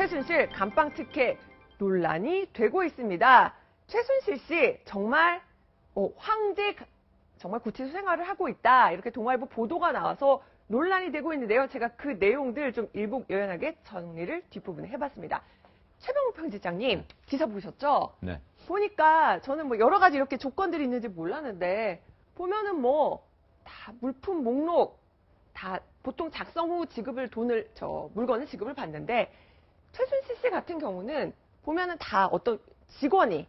최순실 감방 특혜 논란이 되고 있습니다. 최순실 씨 정말 황제 정말 구치소 생활을 하고 있다 이렇게 동아일보 보도가 나와서 논란이 되고 있는데요. 제가 그 내용들 좀 일목요연하게 정리를 뒷부분에 해봤습니다. 최병욱 편집장님 기사 보셨죠? 네. 보니까 저는 뭐 여러 가지 이렇게 조건들이 있는지 몰랐는데 보면은 뭐 다 물품 목록 다 보통 작성 후 지급을 물건을 지급을 받는데 최순실 씨 같은 경우는 보면은 다 어떤 직원이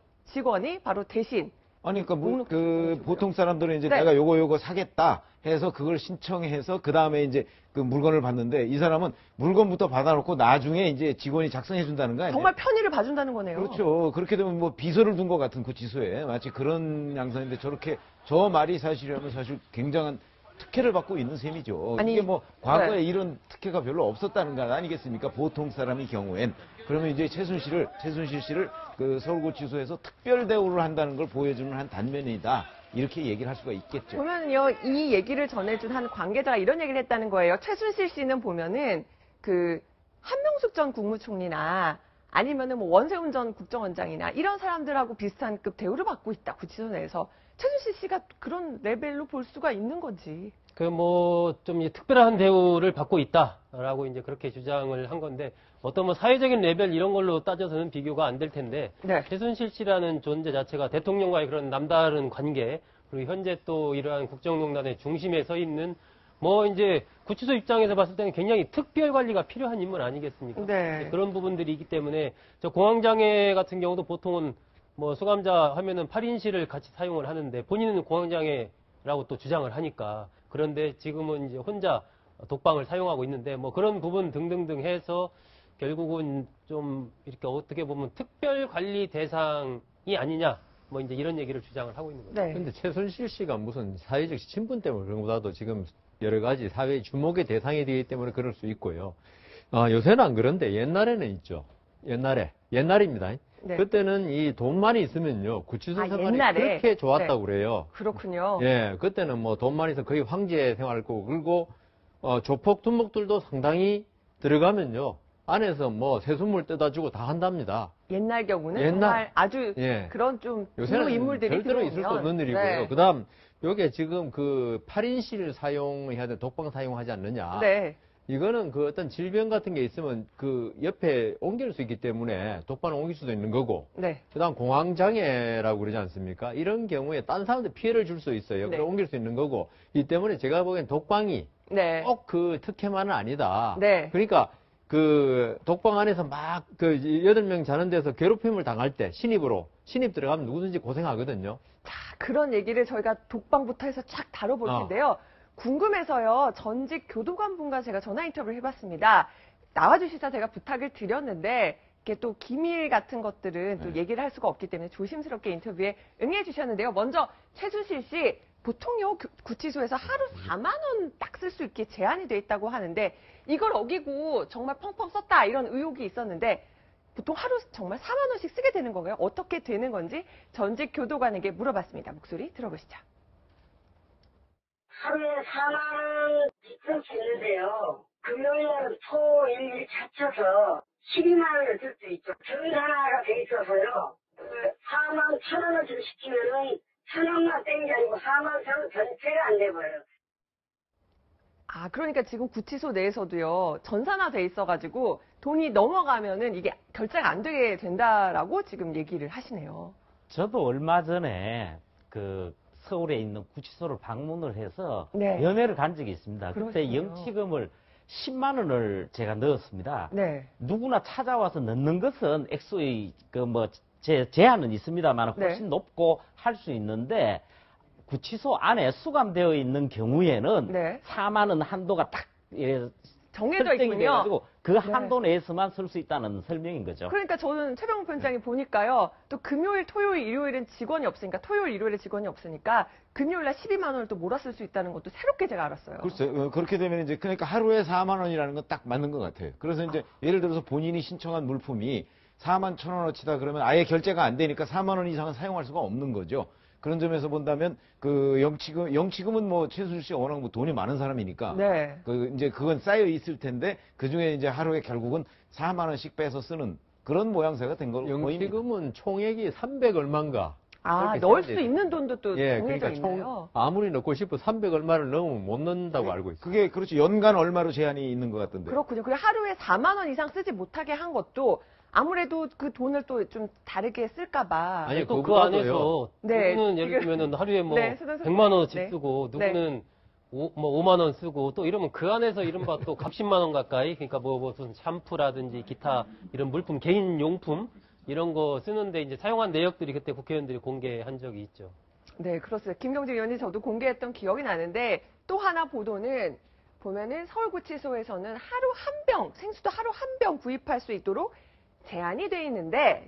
바로 대신 아니, 그러니까 보통 사람들은 이제 네. 내가 요거 사겠다 해서 그걸 신청해서 그 다음에 이제 그 물건을 받는데 이 사람은 물건부터 받아놓고 나중에 이제 직원이 작성해 준다는 거 아니에요? 정말 편의를 봐준다는 거네요. 그렇죠. 그렇게 되면 뭐 비서를 둔 것 같은 구치소에 마치 그런 양상인데 저렇게 저 말이 사실이라면 사실 굉장한 특혜를 받고 있는 셈이죠. 아니, 이게 뭐 과거에 네. 이런 특혜가 별로 없었다는 거 아니겠습니까? 보통 사람의 경우엔. 그러면 이제 최순실 씨를 그 서울구치소에서 특별 대우를 한다는 걸 보여주는 한 단면이다. 이렇게 얘기를 할 수가 있겠죠. 보면은요, 이 얘기를 전해준 한 관계자가 이런 얘기를 했다는 거예요. 최순실 씨는 보면은 그 한명숙 전 국무총리나 아니면은 뭐 원세훈 전 국정원장이나 이런 사람들하고 비슷한 급 대우를 받고 있다. 구치소 내에서. 최순실 씨가 그런 레벨로 볼 수가 있는 건지. 좀 특별한 대우를 받고 있다라고 이제 그렇게 주장을 한 건데 어떤 뭐 사회적인 레벨 이런 걸로 따져서는 비교가 안 될 텐데 네. 최순실 씨라는 존재 자체가 대통령과의 그런 남다른 관계 그리고 현재 또 이러한 국정농단의 중심에 서 있는 뭐 이제 구치소 입장에서 봤을 때는 굉장히 특별 관리가 필요한 인물 아니겠습니까? 네. 그런 부분들이 있기 때문에 저 공황장애 같은 경우도 보통은 뭐 수감자 하면은 8인실을 같이 사용을 하는데 본인은 공황장애라고 또 주장을 하니까 그런데 지금은 이제 혼자 독방을 사용하고 있는데 뭐 그런 부분 등등등 해서 결국은 좀 이렇게 어떻게 보면 특별 관리 대상이 아니냐 뭐 이제 이런 얘기를 주장을 하고 있는 거죠. 네. 근데 최순실 씨가 무슨 사회적 신분 때문에 그런 것보다도 지금 여러 가지 사회 주목의 대상이 되기 때문에 그럴 수 있고요. 요새는 안 그런데 옛날에는 있죠. 옛날입니다. 네. 그때는 이 돈만 있으면요. 구치소 생활이 옛날에? 그렇게 좋았다고 네. 그래요. 그렇군요. 예, 그때는 뭐 돈만 있으면 거의 황제 생활을 거고, 그리고, 조폭 두목들도 상당히 들어가면요. 안에서 뭐 세수물 뜯어주고 다 한답니다. 옛날 경우는 정말 아주 예. 그런 좀 요새는 중요 인물들이 절대로 들어오면 있을 수 없는 일이고요. 네. 그 다음, 요게 지금 그 8인실 사용해야 돼, 독방 사용하지 않느냐. 네. 이거는 그 어떤 질병 같은 게 있으면 그 옆에 옮길 수 있기 때문에 독방을 옮길 수도 있는 거고. 네. 그 다음 공황장애라고 그러지 않습니까? 이런 경우에 딴 사람한테 피해를 줄 수 있어요. 네. 그럼 옮길 수 있는 거고. 이 때문에 제가 보기엔 독방이 네. 꼭 그 특혜만은 아니다. 네. 그러니까 그 독방 안에서 막 그 8명 자는 데서 괴롭힘을 당할 때 신입 들어가면 누구든지 고생하거든요. 자, 그런 얘기를 저희가 독방부터 해서 쫙 다뤄볼 텐데요. 궁금해서요. 전직 교도관분과 제가 전화 인터뷰를 해봤습니다. 나와주시자 제가 부탁을 드렸는데 이게 또 기밀 같은 것들은 또 얘기를 할 수가 없기 때문에 조심스럽게 인터뷰에 응해주셨는데요. 먼저 최순실 씨 보통요 구치소에서 하루 4만 원 딱 쓸 수 있게 제한이 돼 있다고 하는데 이걸 어기고 정말 펑펑 썼다 이런 의혹이 있었는데 보통 하루 정말 4만 원씩 쓰게 되는 건가요? 어떻게 되는 건지 전직 교도관에게 물어봤습니다. 목소리 들어보시죠. 하루에 4만 원 쓸 수 있는데요. 금요일, 토, 일 합쳐서 12만 원을 쓸 수 있죠. 전산화가 돼 있어서요. 4만 1,000원을 시키면은 1,000원만 뗀 게 아니고 4만 1,000원 전체가 안 돼버려요. 아, 그러니까 지금 구치소 내에서도요, 전산화돼 있어가지고 돈이 넘어가면은 이게 결제가 안 되게 된다라고 지금 얘기를 하시네요. 저도 얼마 전에 그 서울에 있는 구치소를 방문을 해서 네. 면회를 간 적이 있습니다. 그러시군요. 그때 영치금을 10만 원을 제가 넣었습니다. 네. 누구나 찾아와서 넣는 것은 액수의 제한은 있습니다만 훨씬 네. 높고 할 수 있는데 구치소 안에 수감되어 있는 경우에는 네. 4만 원 한도가 딱 정해져 설정이 있군요. 돼가지고 그 네. 한도 내에서만 쓸 수 있다는 설명인 거죠. 그러니까 저는 최병욱 편장이 보니까요, 또 금요일, 토요일, 일요일은 직원이 없으니까, 토요일, 일요일에 직원이 없으니까, 금요일날 12만 원을 또 몰아쓸 수 있다는 것도 새롭게 제가 알았어요. 글쎄, 그렇게 되면 이제, 그러니까 하루에 4만 원이라는 건 딱 맞는 것 같아요. 그래서 이제, 예를 들어서 본인이 신청한 물품이 4만 1,000원어치다 그러면 아예 결제가 안 되니까 4만 원 이상은 사용할 수가 없는 거죠. 그런 점에서 본다면 그 영치금은 뭐 최순실 씨가 워낙 뭐 돈이 많은 사람이니까 네. 그 이제 그건 쌓여 있을 텐데 그 중에 이제 하루에 결국은 4만 원씩 빼서 쓰는 그런 모양새가 된 걸로 보입니다. 영치금은 총액이 300 얼마인가. 아, 그렇게 넣을 써야 수 돼요. 있는 돈도 또 예, 정해져 그러니까 있나요? 아무리 넣고 싶어 300 얼마를 넣으면 못 넣는다고 알고 있어요. 그게 그렇죠. 연간 얼마로 제한이 있는 것 같던데. 그렇군요. 그 하루에 4만 원 이상 쓰지 못하게 한 것도 아무래도 그 돈을 또 좀 다르게 쓸까봐. 아니, 또 그 그거보다도요. 안에서 네, 누구는 예를 지금- 들면은 하루에 뭐 네, 수능 100만 원어치 네. 쓰고 누구는 뭐 5만 원 쓰고 또 이러면 그 안에서 이른바 또 값십만 원 가까이 그러니까 뭐 무슨 샴푸라든지 기타 이런 물품 개인 용품 이런 거 쓰는데 이제 사용한 내역들이 그때 국회의원들이 공개한 적이 있죠. 네, 그렇습니다. 김경진 의원이 저도 공개했던 기억이 나는데 또 하나 보도는 보면은 서울구치소에서는 하루 한 병, 생수도 하루 한 병 구입할 수 있도록 제한이 돼 있는데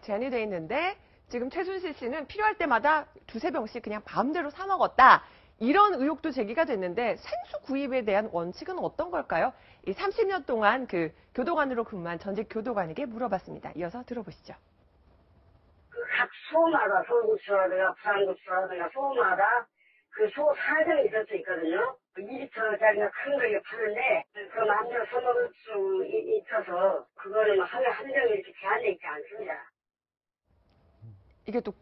지금 최순실 씨는 필요할 때마다 두세 병씩 그냥 마음대로 사 먹었다. 이런 의혹도 제기가 됐는데 생수 구입에 대한 원칙은 어떤 걸까요? 이 30년 동안 그 교도관으로 근무한 전직 교도관에게 물어봤습니다. 이어서 들어보시죠. 각 소마다 서울구치소라든가 부산구치소라든가 소마다 그 소 사정이 있을 수 있거든요. 2리터짜리가 큰 걸 파는데 그 마음대로 써먹을 수 있어서 그거는 하루에 한 병 이렇게 제한돼 있지 않습니다. 이게 또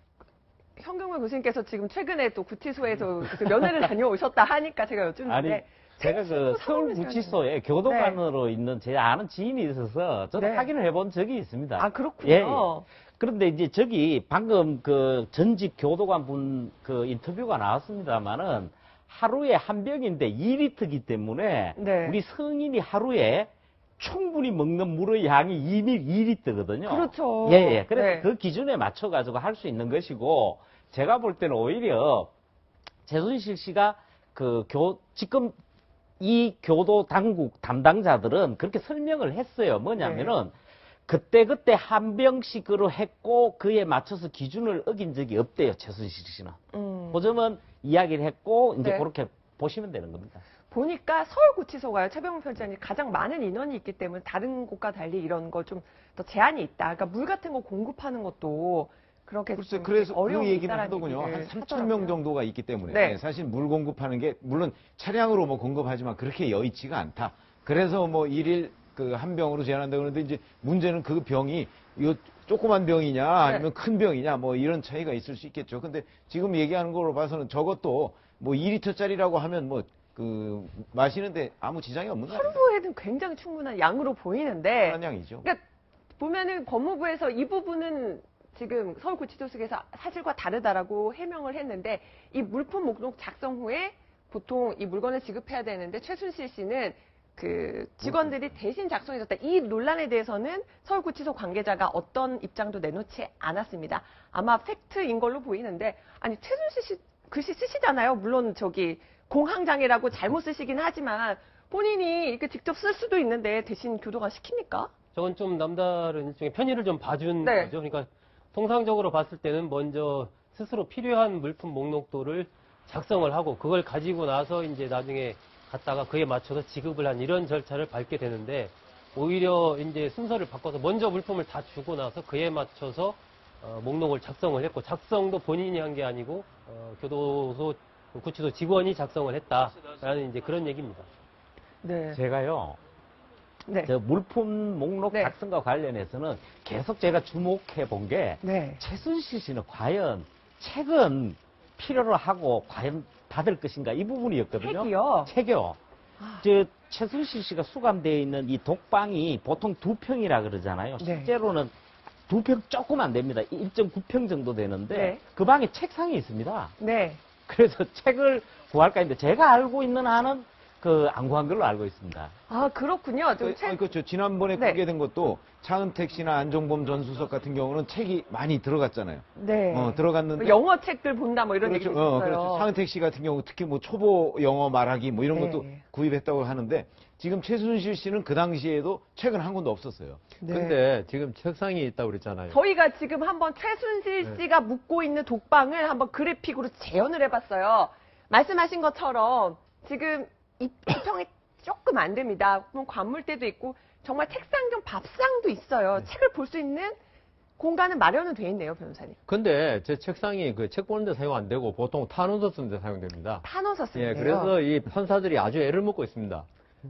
현경만 교수님께서 지금 최근에 또 구치소에서 그 면회를 다녀오셨다 하니까 제가 여쭙는데 아니, 제가 그 서울구치소에 교도관으로 있는 제 아는 지인이 있어서 저도 네. 확인을 해본 적이 있습니다. 아, 그렇군요. 예, 예. 그런데 이제 저기 방금 그 전직 교도관 분 그 인터뷰가 나왔습니다만은 하루에 한 병인데 2리터이기 때문에 네. 우리 성인이 하루에 충분히 먹는 물의 양이 2리터거든요. 그렇죠. 예, 예. 그래서 네. 그 기준에 맞춰가지고 할 수 있는 것이고, 제가 볼 때는 오히려 최순실 씨가 지금 이 교도 당국 담당자들은 그렇게 설명을 했어요. 뭐냐면은, 네. 그때그때 한 병씩으로 했고, 그에 맞춰서 기준을 어긴 적이 없대요, 최순실 씨는. 그 점은 이야기를 했고, 이제 네. 그렇게 보시면 되는 겁니다. 보니까 서울구치소가요, 최병훈 편집장님 가장 많은 인원이 있기 때문에 다른 곳과 달리 이런 거 좀 더 제한이 있다. 그러니까 물 같은 거 공급하는 것도 그렇게 글쎄, 좀 그래서 그 어려움이 얘기는 있다라는 하더군요. 한 얘기를 3,000명 하더라고요. 정도가 있기 때문에 네. 사실 물 공급하는 게 물론 차량으로 뭐 공급하지만 그렇게 여의치가 않다. 그래서 뭐 일일 그 한 병으로 제한한다 그러는데 이제 문제는 그 병이 이 조그만 병이냐 아니면 큰 병이냐 뭐 이런 차이가 있을 수 있겠죠. 근데 지금 얘기하는 걸로 봐서는 저것도 뭐 2리터짜리라고 하면 뭐 그 마시는데 아무 지장이 없는 거 아니에요? 하루에는 굉장히 충분한 양으로 보이는데 한 양이죠. 그러니까 보면은 법무부에서 이 부분은 지금 서울구치소 측에서 사실과 다르다라고 해명을 했는데 이 물품 목록 작성 후에 보통 이 물건을 지급해야 되는데 최순실 씨는 그 직원들이 대신 작성해줬다. 이 논란에 대해서는 서울구치소 관계자가 어떤 입장도 내놓지 않았습니다. 아마 팩트인 걸로 보이는데 아니 최순실 씨 글씨 쓰시잖아요. 물론 저기 공황장애라고 잘못 쓰시긴 하지만 본인이 이렇게 직접 쓸 수도 있는데 대신 교도관 시킵니까? 저건 좀 남다른 일종의 편의를 좀 봐준 네. 거죠. 그러니까 통상적으로 봤을 때는 먼저 스스로 필요한 물품 목록도를 작성을 하고 그걸 가지고 나서 이제 나중에 갔다가 그에 맞춰서 지급을 한 이런 절차를 밟게 되는데 오히려 이제 순서를 바꿔서 먼저 물품을 다 주고 나서 그에 맞춰서 목록을 작성을 했고 작성도 본인이 한 게 아니고 교도소 구치소 직원이 작성을 했다라는 이제 그런 얘기입니다. 네. 제가요, 네. 저 물품 목록 네. 작성과 관련해서는 계속 제가 주목해 본 게 네. 최순실 씨는 과연 책은 필요로 하고 과연 받을 것인가 이 부분이었거든요. 책이요? 책이요. 저 최순실 씨가 수감되어 있는 이 독방이 보통 2평이라 그러잖아요. 네. 실제로는 2평 조금 안 됩니다. 1.9평 정도 되는데 네. 그 방에 책상이 있습니다. 네. 그래서 책을 구할까 했는데 제가 알고 있는 한은 안 구한 걸로 알고 있습니다. 아, 그렇군요. 좀 그렇죠. 지난번에 네. 공개된 것도 차은택 씨나 안종범 전 수석 같은 경우는 책이 많이 들어갔잖아요. 네. 들어갔는데 영어 책들 본다 뭐 이런 그렇죠. 얘기도 있었어요. 그렇죠. 차은택 씨 같은 경우 특히 뭐 초보 영어 말하기 뭐 이런 네. 것도 구입했다고 하는데 지금 최순실 씨는 그 당시에도 책은 한 권도 없었어요. 네. 근데 지금 책상이 있다고 그랬잖아요. 저희가 지금 한번 최순실 씨가 묵고 있는 독방을 한번 그래픽으로 재현을 해봤어요. 말씀하신 것처럼 지금 이 평이 조금 안 됩니다. 그럼 관물대도 있고 정말 책상 겸 밥상도 있어요. 책을 볼 수 있는 공간은 마련은 돼 있네요, 변호사님. 근데 제 책상이 그 책 보는 데 사용 안 되고 보통 탄원서 쓰는 데 사용됩니다. 탄원서 쓰네요. 예, 그래서 이 판사들이 아주 애를 먹고 있습니다.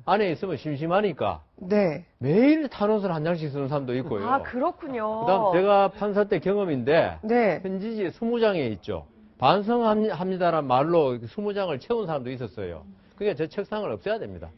안에 있으면 심심하니까 네. 매일 탄원서를 한 장씩 쓰는 사람도 있고요. 아, 그렇군요. 그다음 제가 판사 때 경험인데 네. 편지지 20장에 있죠. 반성합니다란 말로 20장을 채운 사람도 있었어요. 그게 제 책상을 없애야 됩니다.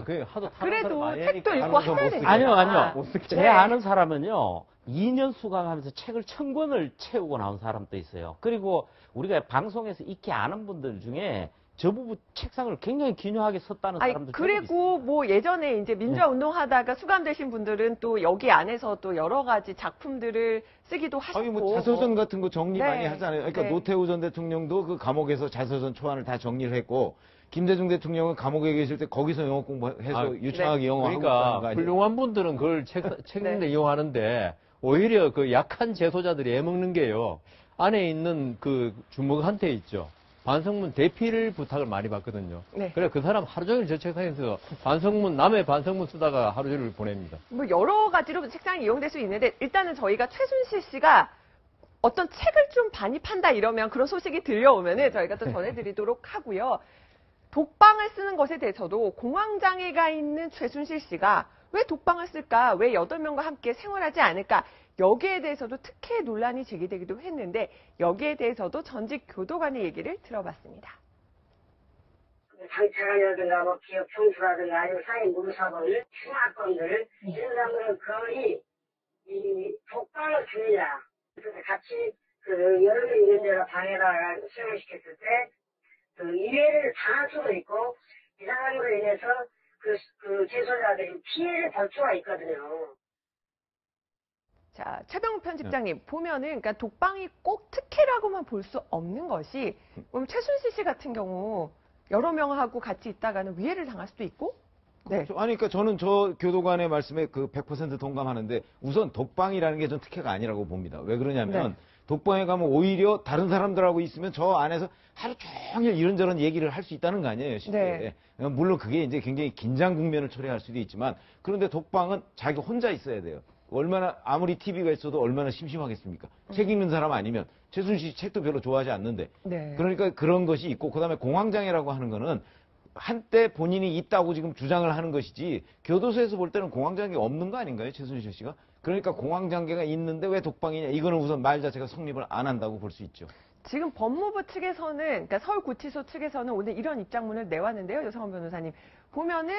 그 하도 탄원서를 그래도 많이 책도 하니까 읽고 탄원서 해야 못 되니까. 쓰게. 아니요. 못 쓰게. 제 아는 사람은요, 2년 수강하면서 책을 1000권을 채우고 나온 사람도 있어요. 그리고 우리가 방송에서 익히 아는 분들 중에 저 부분 책상을 굉장히 기묘하게 썼다는 아니, 사람도 그리고 뭐 예전에 이제 민주화 운동하다가 수감되신 분들은 또 여기 안에서 또 여러 가지 작품들을 쓰기도 하시고. 아니 뭐 자서전 같은 거 정리 네. 많이 하잖아요. 그러니까 네. 노태우 전 대통령도 그 감옥에서 자서전 초안을 다 정리를 했고 김대중 대통령은 감옥에 계실 때 거기서 영어 공부해서 유창하게 영어하고 있다는 거 그러니까 아니에요? 훌륭한 분들은 그걸 책인데 네. 이용하는데 오히려 그 약한 재소자들이 애먹는 게요. 안에 있는 그 주먹한테 있죠. 반성문 대피를 부탁을 많이 받거든요. 네. 그래 그 사람 하루 종일 저 책상에서 남의 반성문 쓰다가 하루 종일 보냅니다. 뭐 여러 가지로 책상이 이용될 수 있는데 일단은 저희가 최순실 씨가 어떤 책을 좀 반입한다 이러면 그런 소식이 들려오면은 저희가 또 전해드리도록 하고요. 독방을 쓰는 것에 대해서도 공황장애가 있는 최순실 씨가 왜 독방을 쓸까? 왜 8명과 함께 생활하지 않을까? 여기에 대해서도 특혜 논란이 제기되기도 했는데 여기에 대해서도 전직 교도관의 얘기를 들어봤습니다. 장차관이라든가 뭐 기업 총수라든가 아니면 사회 무사범들, 수사건들 이런 사람들은 거의 이 독방을 줍니다. 그래서 같이 그 여러 명 있는 데가 방에다가 수용을 시켰을 때 그 이해를 당할 수도 있고 이 사람으로 인해서 그 재소자들이 피해를 볼 수가 있거든요. 자, 최병우 편집장님 보면은 그러니까 독방이 꼭 특혜라고만 볼 수 없는 것이 그럼 최순실 씨 같은 경우 여러 명하고 같이 있다가는 위해를 당할 수도 있고 네. 그렇죠. 아니, 그러니까 저는 저 교도관의 말씀에 그 100% 동감하는데 우선 독방이라는 게 전 특혜가 아니라고 봅니다. 왜 그러냐면 네. 독방에 가면 오히려 다른 사람들하고 있으면 저 안에서 하루 종일 이런저런 얘기를 할 수 있다는 거 아니에요, 쉽게. 네. 물론 그게 이제 굉장히 긴장 국면을 초래할 수도 있지만 그런데 독방은 자기 혼자 있어야 돼요. 얼마나 아무리 TV가 있어도 얼마나 심심하겠습니까? 책 읽는 사람 아니면 최순실 씨 책도 별로 좋아하지 않는데. 네. 그러니까 그런 것이 있고 그다음에 공황장애라고 하는 거는 한때 본인이 있다고 지금 주장을 하는 것이지 교도소에서 볼 때는 공황장애가 없는 거 아닌가요, 최순실 씨가? 그러니까 공황장애가 있는데 왜 독방이냐? 이거는 우선 말 자체가 성립을 안 한다고 볼 수 있죠. 지금 법무부 측에서는 그러니까 서울구치소 측에서는 오늘 이런 입장문을 내왔는데요. 여성원 변호사님 보면은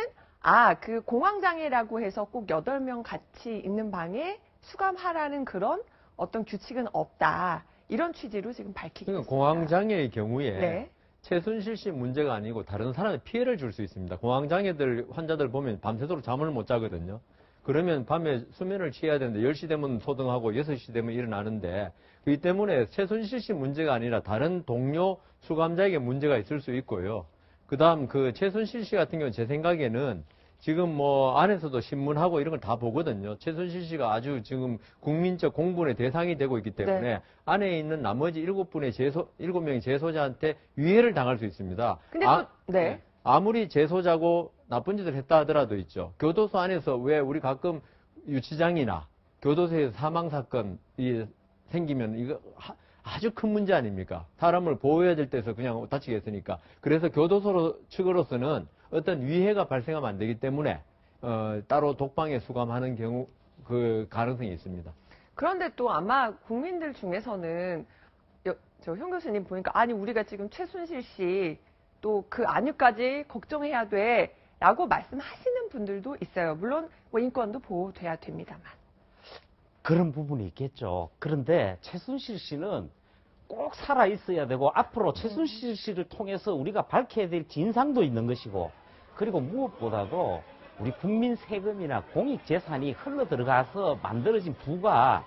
그 공황장애라고 해서 꼭 8명 같이 있는 방에 수감하라는 그런 어떤 규칙은 없다. 이런 취지로 지금 밝히고 그러니까 있습니다. 공황장애의 경우에 네. 최순실 씨 문제가 아니고 다른 사람에 피해를 줄 수 있습니다. 공황장애들 환자들 보면 밤새도록 잠을 못 자거든요. 그러면 밤에 수면을 취해야 되는데 10시 되면 소등하고 6시 되면 일어나는데 그렇기 때문에 최순실 씨 문제가 아니라 다른 동료 수감자에게 문제가 있을 수 있고요. 그다음 그 최순실 씨 같은 경우는 제 생각에는 지금 뭐 안에서도 신문하고 이런 걸 다 보거든요. 최순실 씨가 아주 지금 국민적 공분의 대상이 되고 있기 때문에 네. 안에 있는 나머지 7명의 재소자한테 위해를 당할 수 있습니다. 근데 네. 아무리 재소자고 나쁜 짓을 했다 하더라도 있죠. 교도소 안에서 왜 우리 가끔 유치장이나 교도소에서 사망 사건이 생기면 이거 아주 큰 문제 아닙니까? 사람을 보호해야 될 때서 그냥 다치게 했으니까. 그래서 교도소 측으로서는 어떤 위해가 발생하면 안 되기 때문에 따로 독방에 수감하는 경우 그 가능성이 있습니다. 그런데 또 아마 국민들 중에서는 저 형 교수님 보니까 아니 우리가 지금 최순실 씨 또 그 안위까지 걱정해야 돼라고 말씀하시는 분들도 있어요. 물론 뭐 인권도 보호돼야 됩니다만. 그런 부분이 있겠죠. 그런데 최순실 씨는 꼭 살아 있어야 되고 앞으로 최순실 씨를 통해서 우리가 밝혀야 될 진상도 있는 것이고 그리고 무엇보다도 우리 국민 세금이나 공익 재산이 흘러 들어가서 만들어진 부가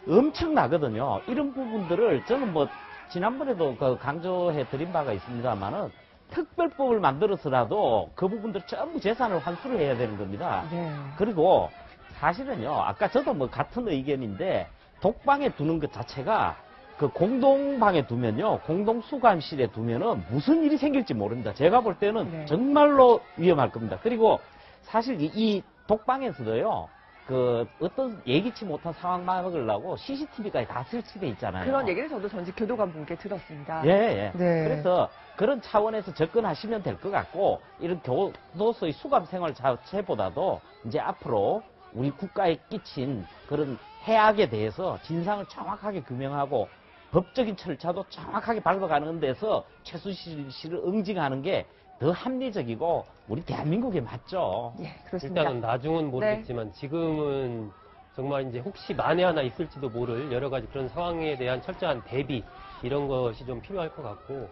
엄청나거든요. 이런 부분들을 저는 뭐 지난번에도 강조해 드린 바가 있습니다만은 특별법을 만들어서라도 그 부분들 전부 재산을 환수를 해야 되는 겁니다. 네. 그리고 사실은요, 아까 저도 뭐 같은 의견인데, 독방에 두는 것 자체가 그 공동방에 두면요, 공동수감실에 두면은 무슨 일이 생길지 모릅니다. 제가 볼 때는 네. 정말로 위험할 겁니다. 그리고 사실 이 독방에서도요, 그 어떤 예기치 못한 상황 막으려고 CCTV까지 다 설치돼 있잖아요. 그런 얘기를 저도 전직 교도관분께 들었습니다. 예, 예. 네. 그래서 그런 차원에서 접근하시면 될 것 같고, 이런 교도소의 수감 생활 자체보다도 이제 앞으로 우리 국가에 끼친 그런 해악에 대해서 진상을 정확하게 규명하고 법적인 절차도 정확하게 밟아가는 데서 최순실 씨를 응징하는 게 더 합리적이고 우리 대한민국에 맞죠. 예, 그렇습니다. 일단은 나중은 모르겠지만 지금은 정말 이제 혹시 만에 하나 있을지도 모를 여러 가지 그런 상황에 대한 철저한 대비 이런 것이 좀 필요할 것 같고,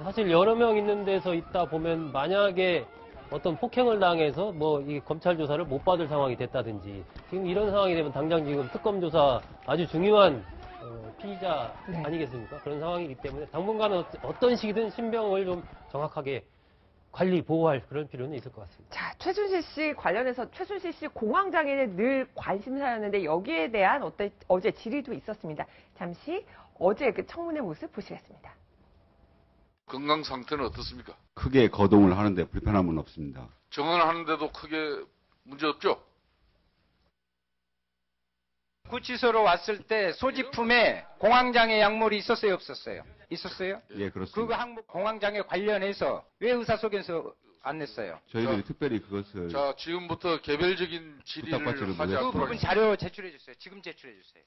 사실 여러 명 있는 데서 있다 보면 만약에 어떤 폭행을 당해서 뭐 이 검찰 조사를 못 받을 상황이 됐다든지, 지금 이런 상황이 되면 당장 지금 특검 조사 아주 중요한 피의자 네. 아니겠습니까? 그런 상황이기 때문에 당분간은 어떤 식이든 신병을 좀 정확하게 관리, 보호할 그런 필요는 있을 것 같습니다. 자, 최순실 씨 관련해서 최순실 씨 공황장애는 늘 관심사였는데 여기에 대한 어제 질의도 있었습니다. 잠시 어제 그 청문회 모습 보시겠습니다. 건강 상태는 어떻습니까? 크게 거동을 하는데 불편함은 없습니다. 정언하는데도 크게 문제 없죠? 구치소로 왔을 때 소지품에 공황장애 약물이 있었어요, 없었어요? 있었어요? 예, 그 그렇습니다. 항목 공황장애 관련해서 왜 의사소견서 안 냈어요? 저희들이 특별히 그것을 자, 지금부터 개별적인 질의를 부탁받지를 하지 못했고. 그 않도록 부분 하겠습니다. 자료 제출해 주세요. 지금 제출해 주세요.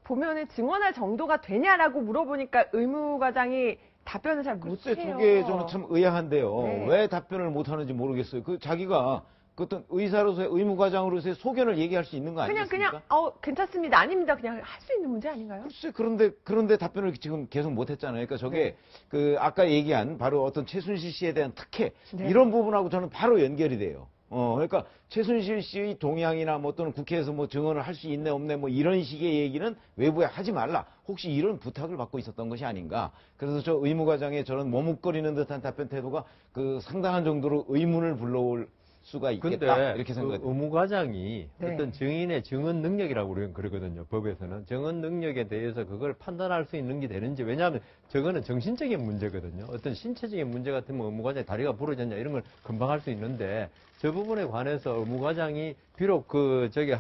보면은 증언할 정도가 되냐라고 물어보니까 의무과장이 답변을 잘 글쎄, 못해요. 저게 저는 참 의아한데요. 네. 왜 답변을 못하는지 모르겠어요. 그 자기가 그 어떤 의사로서의 의무과장으로서의 소견을 얘기할 수 있는 거 아니겠습니까? 그냥 괜찮습니다. 아닙니다. 그냥 할 수 있는 문제 아닌가요? 글쎄, 그런데 답변을 지금 계속 못했잖아요. 그러니까 저게 그 아까 얘기한 바로 어떤 최순실 씨에 대한 특혜 네. 이런 부분하고 저는 바로 연결이 돼요. 그러니까 최순실 씨의 동향이나 뭐 또는 국회에서 뭐 증언을 할 수 있네 없네 뭐 이런 식의 얘기는 외부에 하지 말라. 혹시 이런 부탁을 받고 있었던 것이 아닌가. 그래서 저 의무과장의 저런 머뭇거리는 듯한 답변 태도가 그 상당한 정도로 의문을 불러올 수가 있겠다. 근데 이렇게 그 생각해요. 의무과장이 네. 어떤 증인의 증언 능력이라고 우리는 그러거든요. 법에서는 증언 능력에 대해서 그걸 판단할 수 있는 게 되는지, 왜냐하면 저거는 정신적인 문제거든요. 어떤 신체적인 문제 같으면 의무과장이 다리가 부러졌냐 이런 걸 금방 할 수 있는데, 저 부분에 관해서 의무과장이 비록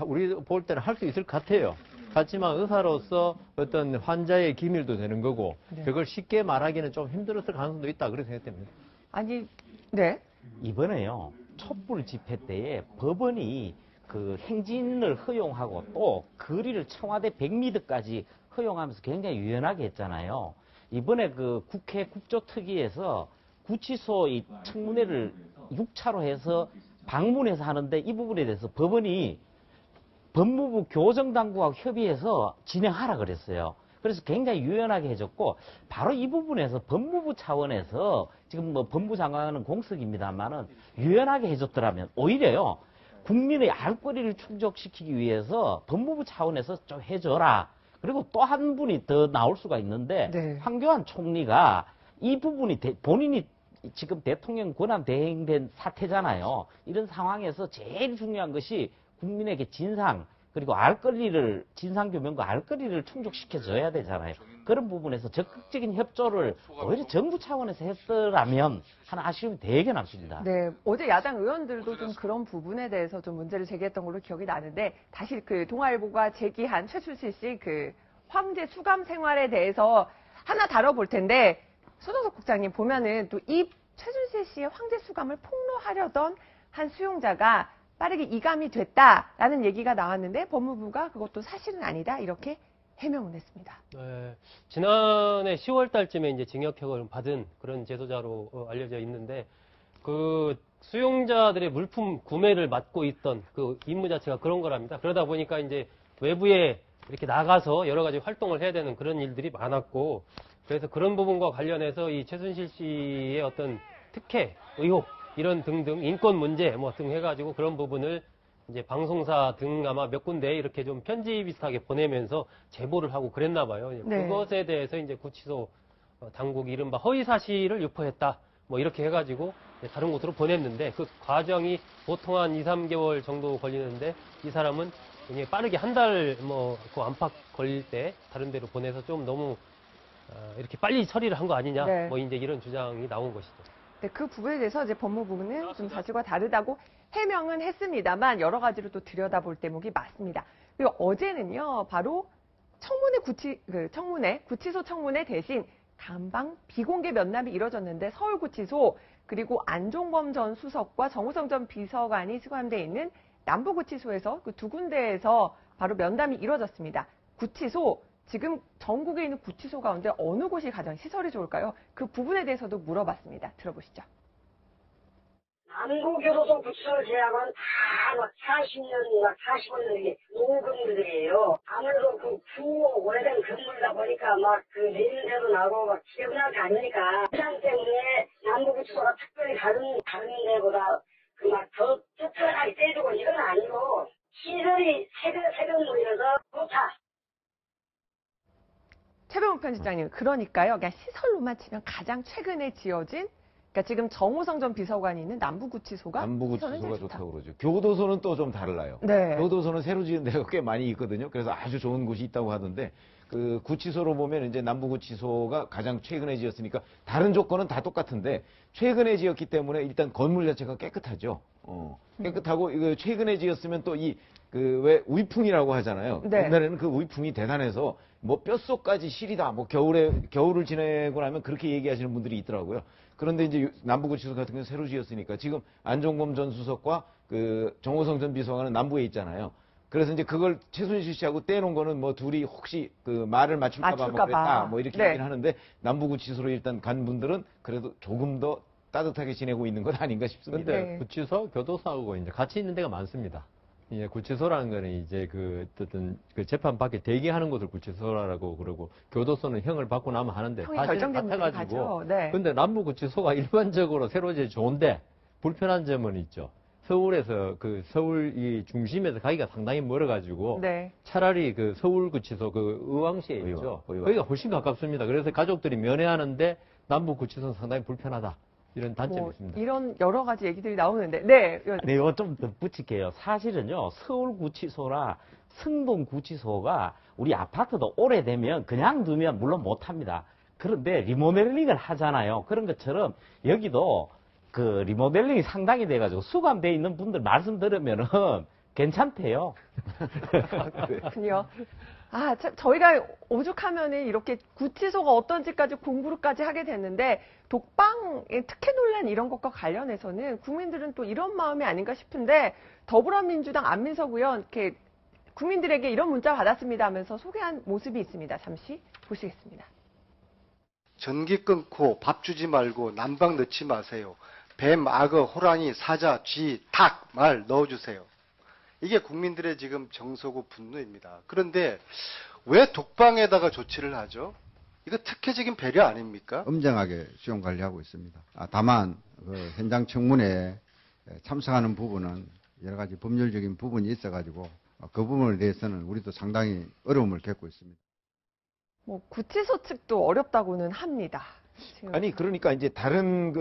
우리 볼 때는 할 수 있을 것 같아요. 하지만 의사로서 어떤 환자의 기밀도 되는 거고, 네. 그걸 쉽게 말하기는 좀 힘들었을 가능성도 있다 그렇게 생각됩니다. 아니, 네. 이번에요, 촛불 집회 때에 법원이 그 행진을 허용하고 또 거리를 청와대 100m까지 허용하면서 굉장히 유연하게 했잖아요. 이번에 그 국회 국조특위에서 구치소의 청문회를 6차로 해서 방문해서 하는데 이 부분에 대해서 법원이 법무부 교정당국하고 협의해서 진행하라 그랬어요. 그래서 굉장히 유연하게 해줬고, 바로 이 부분에서 법무부 차원에서 지금 뭐 법무부 장관은 공석입니다만은 유연하게 해줬더라면 오히려요, 국민의 알 권리를 충족시키기 위해서 법무부 차원에서 좀 해줘라. 그리고 또 한 분이 더 나올 수가 있는데, 네. 황교안 총리가 이 부분이 본인이 지금 대통령 권한 대행된 사태잖아요. 이런 상황에서 제일 중요한 것이 국민에게 진상, 그리고 진상규명과 알 권리를 충족시켜줘야 되잖아요. 그런 부분에서 적극적인 협조를 오히려 정부 차원에서 했더라면 하는 아쉬움이 되게 남습니다. 네, 어제 야당 의원들도 좀 그런 부분에 대해서 좀 문제를 제기했던 걸로 기억이 나는데, 다시 그 동아일보가 제기한 최순실 씨 그 황제 수감 생활에 대해서 하나 다뤄볼 텐데, 손호섭 국장님 보면은 또 이 최순실 씨의 황제 수감을 폭로하려던 한 수용자가 빠르게 이감이 됐다라는 얘기가 나왔는데, 법무부가 그것도 사실은 아니다 이렇게 해명을 했습니다. 네, 지난해 10월 달쯤에 이제 징역형을 받은 그런 재소자로 알려져 있는데, 그 수용자들의 물품 구매를 맡고 있던 그 임무 자체가 그런 거랍니다. 그러다 보니까 이제 외부에 이렇게 나가서 여러 가지 활동을 해야 되는 그런 일들이 많았고, 그래서 그런 부분과 관련해서 이 최순실 씨의 어떤 특혜, 의혹, 이런 등등 인권 문제 뭐 등 해가지고 그런 부분을 이제 방송사 등 아마 몇 군데 이렇게 좀 편지 비슷하게 보내면서 제보를 하고 그랬나 봐요. 네. 그것에 대해서 이제 구치소 당국이 이른바 허위 사실을 유포했다. 뭐 이렇게 해가지고 다른 곳으로 보냈는데, 그 과정이 보통 한 2, 3개월 정도 걸리는데, 이 사람은 굉장히 빠르게 한 달 뭐 그 안팎 걸릴 때 다른 데로 보내서 좀 너무 이렇게 빨리 처리를 한 거 아니냐. 네. 뭐 이제 이런 주장이 나온 것이죠. 네, 그 부분에 대해서 이제 법무부는 좀 사실과 다르다고 해명은 했습니다만 여러 가지로 또 들여다볼 대목이 많습니다. 그리고 어제는요, 바로 구치소 청문회 대신 단방 비공개 면담이 이뤄졌는데 서울구치소 그리고 안종범 전 수석과 정우성 전 비서관이 수감돼 있는 남부구치소에서 그 두 군데에서 바로 면담이 이뤄졌습니다. 구치소, 지금 전국에 있는 구치소 가운데 어느 곳이 가장 시설이 좋을까요? 그 부분에 대해서도 물어봤습니다. 들어보시죠. 남부교도소 구치소 제약은 다 막 40년, 막 45년 노건물들이에요. 아무래도 그 오래된 건물이다 보니까 막 그 냄새도 나고 막 지저분하지 않으니까 시장 때문에 남부구치소가 특별히 다른 데보다 그 막 더 특별하게 떼주고 이건 아니고 시설이 새벽 모여서 좋다. 최병욱 편집장님, 그러니까요. 그냥 시설로만 치면 가장 최근에 지어진, 그러니까 지금 정우성 전 비서관이 있는 남부구치소가 남부구치소가 좋다고 그러죠. 교도소는 또 좀 달라요. 네. 교도소는 새로 지은 데가 꽤 많이 있거든요. 그래서 아주 좋은 곳이 있다고 하던데 그 구치소로 보면 이제 남부구치소가 가장 최근에 지었으니까 다른 조건은 다 똑같은데 최근에 지었기 때문에 일단 건물 자체가 깨끗하죠. 깨끗하고 이거 최근에 지었으면 또 이 그 왜 우이풍이라고 하잖아요. 네. 옛날에는 그 우이풍이 대단해서 뭐 뼛속까지 실이다. 뭐 겨울을 지내고 나면 그렇게 얘기하시는 분들이 있더라고요. 그런데 이제 남부구치소 같은 경우는 새로 지었으니까 지금 안종범 전 수석과 그 정호성 전 비서관은 남부에 있잖아요. 그래서 이제 그걸 최순실 씨하고 떼놓은 거는 뭐 둘이 혹시 그 말을 맞출까봐 뭐 그랬다 뭐 이렇게 네. 얘기를 하는데 남부구치소로 일단 간 분들은 그래도 조금 더 따뜻하게 지내고 있는 것 아닌가 싶습니다. 근데 네. 구치소, 교도소하고 이제 같이 있는 데가 많습니다. 이제 구치소라는 거는 이제 그 어떤 그 재판 밖에 대기하는 곳을 구치소라고 그러고 교도소는 형을 받고 나면 하는데 형이 사실 결정된 문제로 같아가지고 가죠. 네. 근데 남부구치소가 일반적으로 새로 이제 좋은데 불편한 점은 있죠. 서울에서 그 서울 이 중심에서 가기가 상당히 멀어가지고 네. 차라리 그 서울구치소 그 의왕시에 있죠. 거기가 훨씬 가깝습니다. 그래서 가족들이 면회하는데 남부구치소는 상당히 불편하다. 이런 단점이 뭐 있습니다. 이런 여러 가지 얘기들이 나오는데, 네. 네, 이거 좀 덧붙일게요. 사실은요, 서울구치소라 성동구치소가 우리 아파트도 오래되면 그냥 두면 물론 못합니다. 그런데 리모델링을 하잖아요. 그런 것처럼 여기도 그 리모델링이 상당히 돼가지고 수감돼 있는 분들 말씀 들으면은 괜찮대요. 그렇군요. 아, 저희가 오죽하면은 이렇게 구치소가 어떤지까지 공부를까지 하게 됐는데 독방의 특혜 논란 이런 것과 관련해서는 국민들은 또 이런 마음이 아닌가 싶은데 더불어민주당 안민석 의원 이렇게 국민들에게 이런 문자 받았습니다 하면서 소개한 모습이 있습니다. 잠시 보시겠습니다. 전기 끊고 밥 주지 말고 난방 넣지 마세요. 뱀, 악어, 호랑이, 사자, 쥐, 닭, 말 넣어주세요. 이게 국민들의 지금 정서고 분노입니다. 그런데 왜 독방에다가 조치를 하죠? 이거 특혜적인 배려 아닙니까? 엄정하게 수용 관리하고 있습니다. 다만 그 현장 청문회에 참석하는 부분은 여러 가지 법률적인 부분이 있어가지고 그 부분에 대해서는 우리도 상당히 어려움을 겪고 있습니다. 뭐 구치소 측도 어렵다고는 합니다. 지금. 아니 그러니까 이제 다른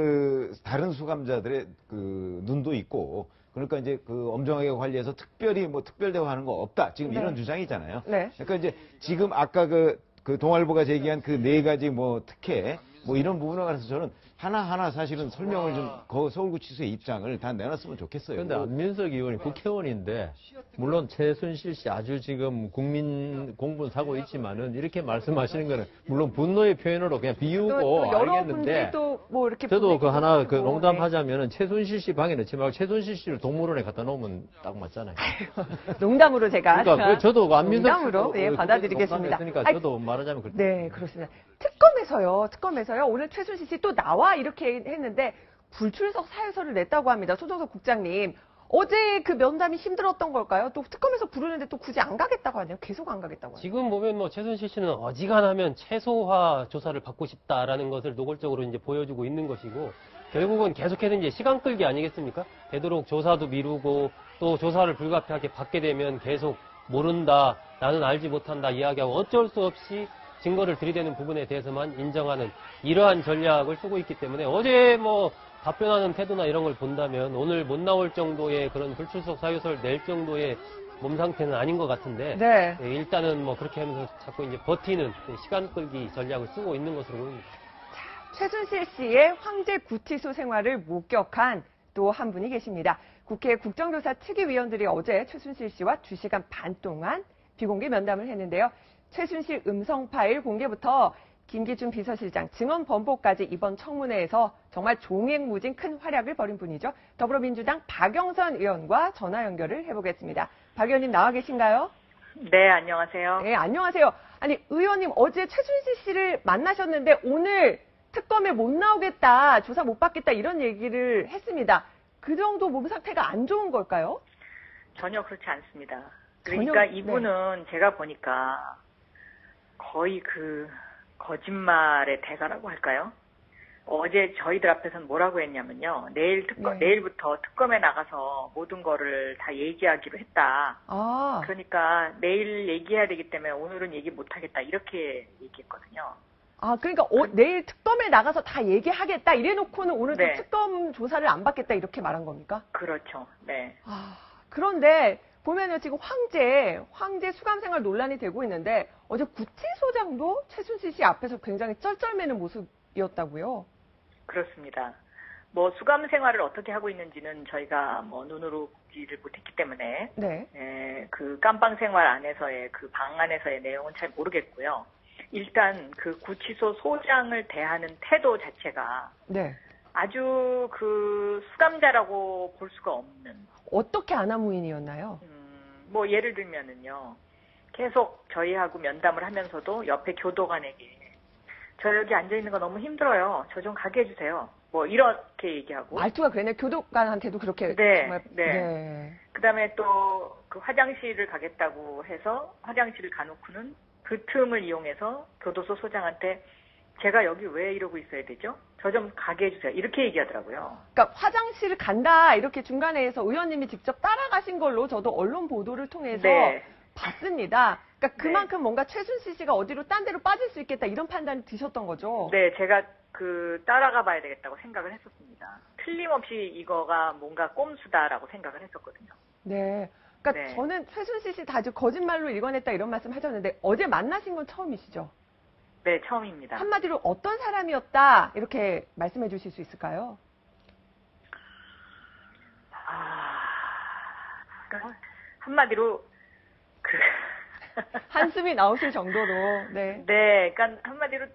수감자들의 그 눈도 있고 그러니까 이제 그 엄정하게 관리해서 특별히 뭐 특별 대우하는 거 없다 지금 네. 이런 주장이잖아요. 네. 그러니까 이제 지금 아까 그 동아일보가 제기한 그 네 가지 뭐 특혜 뭐 이런 부분에 관해서 저는 하나하나 사실은 설명을 좀 서울구치소의 입장을 다 내놨으면 좋겠어요. 그런데 안민석 의원이 국회의원인데 물론 최순실 씨 아주 지금 국민 공분 사고 있지만은 이렇게 말씀하시는 거는 물론 분노의 표현으로 그냥 비우고 또 여러 알겠는데 분들도 뭐 이렇게 저도 그 하나 그 보내주시고, 농담하자면은 최순실 씨 방에 넣지 말고 최순실 씨를 동물원에 갖다 놓으면 딱 맞잖아요. 농담으로 제가 그러니까 저도 그 안민석 농담으로 예, 받아드리겠습니다. 그러니까 아니, 저도 말하자면 그렇죠. 네, 그렇습니다. 특검에서요. 오늘 최순실 씨 또 나와 이렇게 했는데 불출석 사유서를 냈다고 합니다. 소정석 국장님. 어제 그 면담이 힘들었던 걸까요? 또 특검에서 부르는데 또 굳이 안 가겠다고 하네요. 계속 안 가겠다고 하네요. 지금 보면 뭐 최순실 씨는 어지간하면 최소화 조사를 받고 싶다라는 것을 노골적으로 이제 보여주고 있는 것이고 결국은 계속해서 이제 시간 끌기 아니겠습니까? 되도록 조사도 미루고 또 조사를 불가피하게 받게 되면 계속 모른다, 나는 알지 못한다 이야기하고 어쩔 수 없이 증거를 들이대는 부분에 대해서만 인정하는 이러한 전략을 쓰고 있기 때문에 어제 뭐 답변하는 태도나 이런 걸 본다면 오늘 못 나올 정도의 그런 불출석 사유서를 낼 정도의 몸 상태는 아닌 것 같은데 네. 일단은 뭐 그렇게 하면서 자꾸 이제 버티는 시간 끌기 전략을 쓰고 있는 것으로 보입니다. 최순실 씨의 황제 구치소 생활을 목격한 또 한 분이 계십니다. 국회 국정조사 특위위원들이 어제 최순실 씨와 2시간 반 동안 비공개 면담을 했는데요. 최순실 음성 파일 공개부터 김기춘 비서실장 증언 번복까지 이번 청문회에서 정말 종횡무진 큰 활약을 벌인 분이죠. 더불어민주당 박영선 의원과 전화 연결을 해보겠습니다. 박 의원님 나와 계신가요? 네, 안녕하세요. 네, 안녕하세요. 아니, 의원님 어제 최순실 씨를 만나셨는데 오늘 특검에 못 나오겠다, 조사 못 받겠다 이런 얘기를 했습니다. 그 정도 몸 상태가 안 좋은 걸까요? 전혀 그렇지 않습니다. 그러니까 이분은 네. 제가 보니까 거의 그 거짓말의 대가라고 할까요? 어제 저희들 앞에서는 뭐라고 했냐면요. 내일부터 특검에 나가서 모든 거를 다 얘기하기로 했다. 아. 그러니까 내일 얘기해야 되기 때문에 오늘은 얘기 못 하겠다. 이렇게 얘기했거든요. 아, 그러니까 내일 특검에 나가서 다 얘기하겠다 이래놓고는 오늘도 네. 특검 조사를 안 받겠다 이렇게 말한 겁니까? 그렇죠. 네. 아, 그런데 보면은 지금 황제 수감 생활 논란이 되고 있는데 어제 구치소장도 최순실 씨 앞에서 굉장히 쩔쩔매는 모습이었다고요? 그렇습니다. 뭐 수감 생활을 어떻게 하고 있는지는 저희가 뭐 눈으로 보지를 못했기 때문에 네. 그 깜빵 생활 안에서의 그 방 안에서의 내용은 잘 모르겠고요. 일단 그 구치소 소장을 대하는 태도 자체가 네. 아주 그 수감자라고 볼 수가 없는. 어떻게 아나무인이었나요? 뭐 예를 들면은요. 계속 저희하고 면담을 하면서도 옆에 교도관에게 저 여기 앉아있는 거 너무 힘들어요. 저 좀 가게 해주세요. 뭐 이렇게 얘기하고. 말투가 그랬네. 교도관한테도 그렇게. 네. 정말, 네. 그다음에 또 그 화장실을 가겠다고 해서 화장실을 가놓고는 그 틈을 이용해서 교도소 소장한테 제가 여기 왜 이러고 있어야 되죠? 저 좀 가게 해주세요. 이렇게 얘기하더라고요. 그러니까 화장실을 간다 이렇게 중간에서 의원님이 직접 따라가신 걸로 저도 언론 보도를 통해서 네. 봤습니다. 그러니까 그만큼 뭔가 최순실 씨가 어디로 딴 데로 빠질 수 있겠다 이런 판단이 드셨던 거죠? 네, 제가 그 따라가 봐야 되겠다고 생각을 했었습니다. 틀림없이 이거가 뭔가 꼼수다라고 생각을 했었거든요. 네. 그러니까 네. 저는 최순실 씨 다 거짓말로 일관했다 이런 말씀 하셨는데 어제 만나신 건 처음이시죠? 네, 처음입니다. 한마디로 어떤 사람이었다 이렇게 말씀해 주실 수 있을까요? 한마디로 그 한숨이 나오실 정도로. 네. 네, 그러니까 한마디로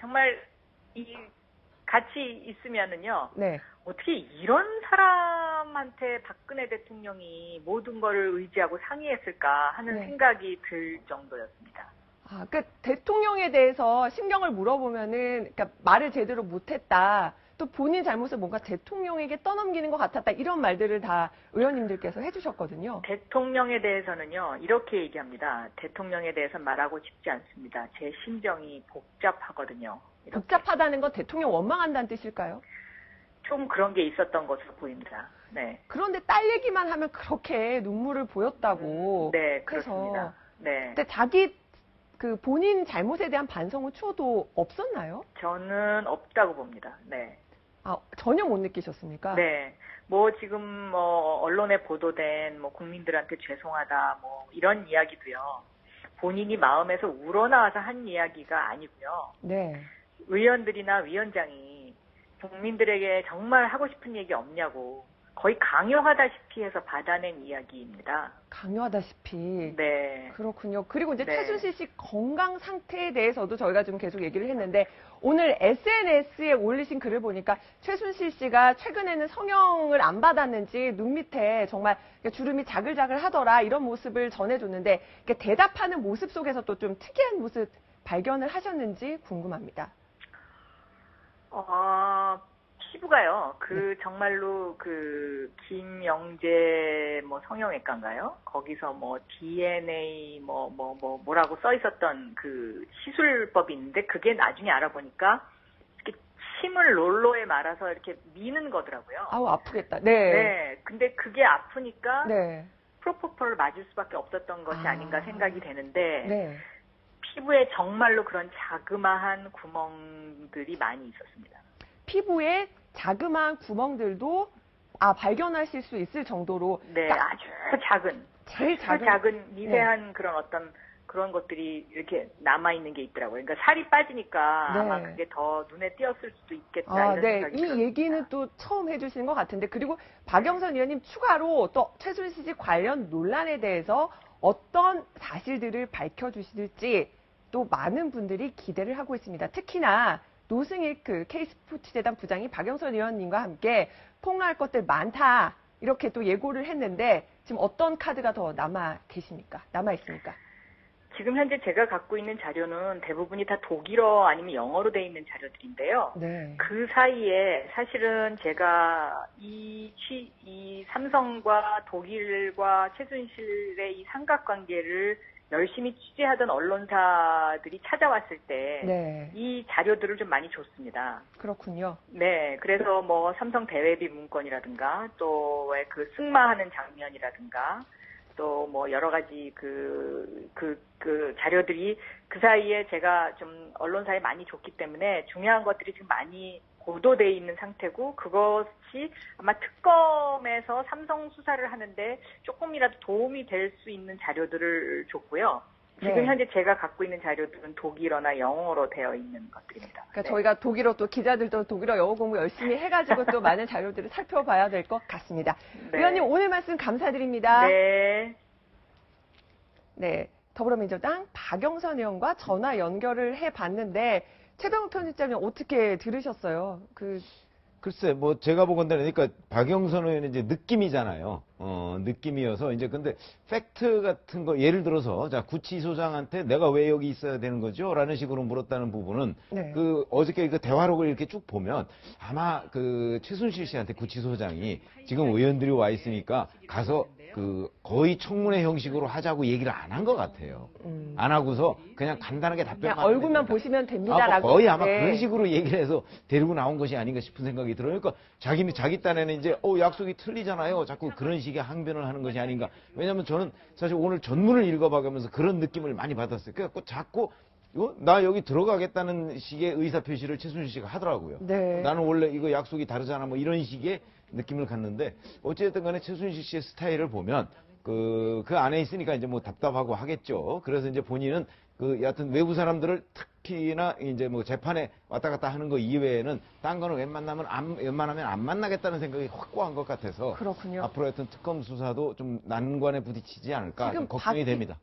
정말 같이 있으면은요. 네. 어떻게 이런 사람한테 박근혜 대통령이 모든 거를 의지하고 상의했을까 하는 네. 생각이 들 정도였습니다. 아, 그 대통령에 대해서 신경을 물어보면은 그러니까 말을 제대로 못했다. 또 본인 잘못을 뭔가 대통령에게 떠넘기는 것 같았다. 이런 말들을 다 의원님들께서 해주셨거든요. 대통령에 대해서는요. 이렇게 얘기합니다. 대통령에 대해서 말하고 싶지 않습니다. 제 심정이 복잡하거든요. 이렇게. 복잡하다는 건 대통령 원망한다는 뜻일까요? 좀 그런 게 있었던 것으로 보입니다. 네. 그런데 딸 얘기만 하면 그렇게 눈물을 보였다고. 네, 그렇습니다. 해서. 네. 근데 자기 그 본인 잘못에 대한 반성은 추호도 없었나요? 저는 없다고 봅니다. 네. 아, 전혀 못 느끼셨습니까? 네. 뭐 지금 뭐 언론에 보도된 뭐 국민들한테 죄송하다 뭐 이런 이야기도요. 본인이 마음에서 우러나와서 한 이야기가 아니고요. 네. 의원들이나 위원장이 국민들에게 정말 하고 싶은 얘기 없냐고 거의 강요하다시피 해서 받아낸 이야기입니다. 강요하다시피. 네. 그렇군요. 그리고 이제 네. 최순실 씨 건강 상태에 대해서도 저희가 좀 계속 얘기를 했는데 오늘 SNS에 올리신 글을 보니까 최순실 씨가 최근에는 성형을 안 받았는지 눈 밑에 정말 주름이 자글자글 하더라 이런 모습을 전해줬는데 대답하는 모습 속에서 또 좀 특이한 모습 발견을 하셨는지 궁금합니다. 피부가요. 정말로 김영재 성형외과인가요? 거기서 DNA 뭐라고 써 있었던 그 시술법이 있는데 그게 나중에 알아보니까 이렇게 침을 롤러에 말아서 이렇게 미는 거더라고요. 아우 아프겠다. 네. 네. 근데 그게 아프니까 네. 프로포폴을 맞을 수밖에 없었던 것이 아닌가 생각이 되는데 네. 피부에 정말로 그런 자그마한 구멍들이 많이 있었습니다. 피부에 자그마한 구멍들도 발견하실 수 있을 정도로 네, 아주 작은 제일 작은 미세한 그런 어떤 그런 것들이 이렇게 남아있는 게 있더라고요. 그러니까 살이 빠지니까 네. 아마 그게 더 눈에 띄었을 수도 있겠다 아, 이런 네. 생각이 이 들었습니다. 얘기는 또 처음 해주시는 것 같은데, 그리고 박영선 의원님 추가로 또 최순실 씨 관련 논란에 대해서 어떤 사실들을 밝혀주실지 또 많은 분들이 기대를 하고 있습니다. 특히나 노승일 그 K스포츠재단 부장이 박영선 의원님과 함께 폭로할 것들 많다 이렇게 또 예고를 했는데 지금 어떤 카드가 더 남아 있습니까? 지금 현재 제가 갖고 있는 자료는 대부분이 다 독일어 아니면 영어로 돼 있는 자료들인데요. 네. 그 사이에 사실은 제가 이 삼성과 독일과 최순실의 이 삼각관계를 열심히 취재하던 언론사들이 찾아왔을 때 네. 이 자료들을 좀 많이 줬습니다. 그렇군요. 네, 그래서 뭐 삼성 대외비 문건이라든가 또 왜 그 승마하는 장면이라든가 또 뭐 여러 가지 그 자료들이 그 사이에 제가 좀 언론사에 많이 줬기 때문에 중요한 것들이 지금 많이 보도돼 있는 상태고 그것이 아마 특검에서 삼성 수사를 하는데 조금이라도 도움이 될 수 있는 자료들을 줬고요. 지금 네. 현재 제가 갖고 있는 자료들은 독일어나 영어로 되어 있는 것들입니다. 그러니까 네. 저희가 독일어 또 기자들도 독일어 영어 공부 열심히 해가지고 또 많은 자료들을 살펴봐야 될 것 같습니다. 네. 의원님 오늘 말씀 감사드립니다. 네. 네, 더불어민주당 박영선 의원과 전화 연결을 해봤는데 최병욱 편집장님 어떻게 들으셨어요? 글쎄, 뭐, 제가 보건대는, 그러니까, 박영선 의원은 이제 느낌이잖아요. 느낌이어서, 이제, 근데, 팩트 같은 거, 예를 들어서, 자, 구치소장한테 내가 왜 여기 있어야 되는 거죠? 라는 식으로 물었다는 부분은, 네. 어저께 그 대화록을 이렇게 쭉 보면, 아마 최순실 씨한테 구치소장이 지금 의원들이 와 있으니까, 가서, 거의 청문회 형식으로 하자고 얘기를 안 한 것 같아요. 안 하고서, 그냥 간단하게 답변. 그냥 얼굴만 보시면 됩니다라고. 거의 아마 네. 그런 식으로 얘기를 해서 데리고 나온 것이 아닌가 싶은 생각이 들어요. 그러니까 자기 딴에는 이제 약속이 틀리잖아요. 자꾸 그런 식의 항변을 하는 것이 아닌가. 왜냐하면 저는 사실 오늘 전문을 읽어봐가면서 그런 느낌을 많이 받았어요. 그래갖고 자꾸 나 여기 들어가겠다는 식의 의사표시를 최순실 씨가 하더라고요. 네. 나는 원래 이거 약속이 다르잖아. 뭐 이런 식의 느낌을 갖는데 어쨌든 간에 최순실 씨의 스타일을 보면 그 안에 있으니까 이제 뭐 답답하고 하겠죠. 그래서 이제 본인은 여하튼 외부 사람들을 특히나 이제 뭐 재판에 왔다 갔다 하는 거 이외에는 딴 거는 웬만하면 안 만나겠다는 생각이 확고한 것 같아서. 그렇군요. 앞으로 하여튼 특검 수사도 좀 난관에 부딪히지 않을까 지금 좀 걱정이 됩니다.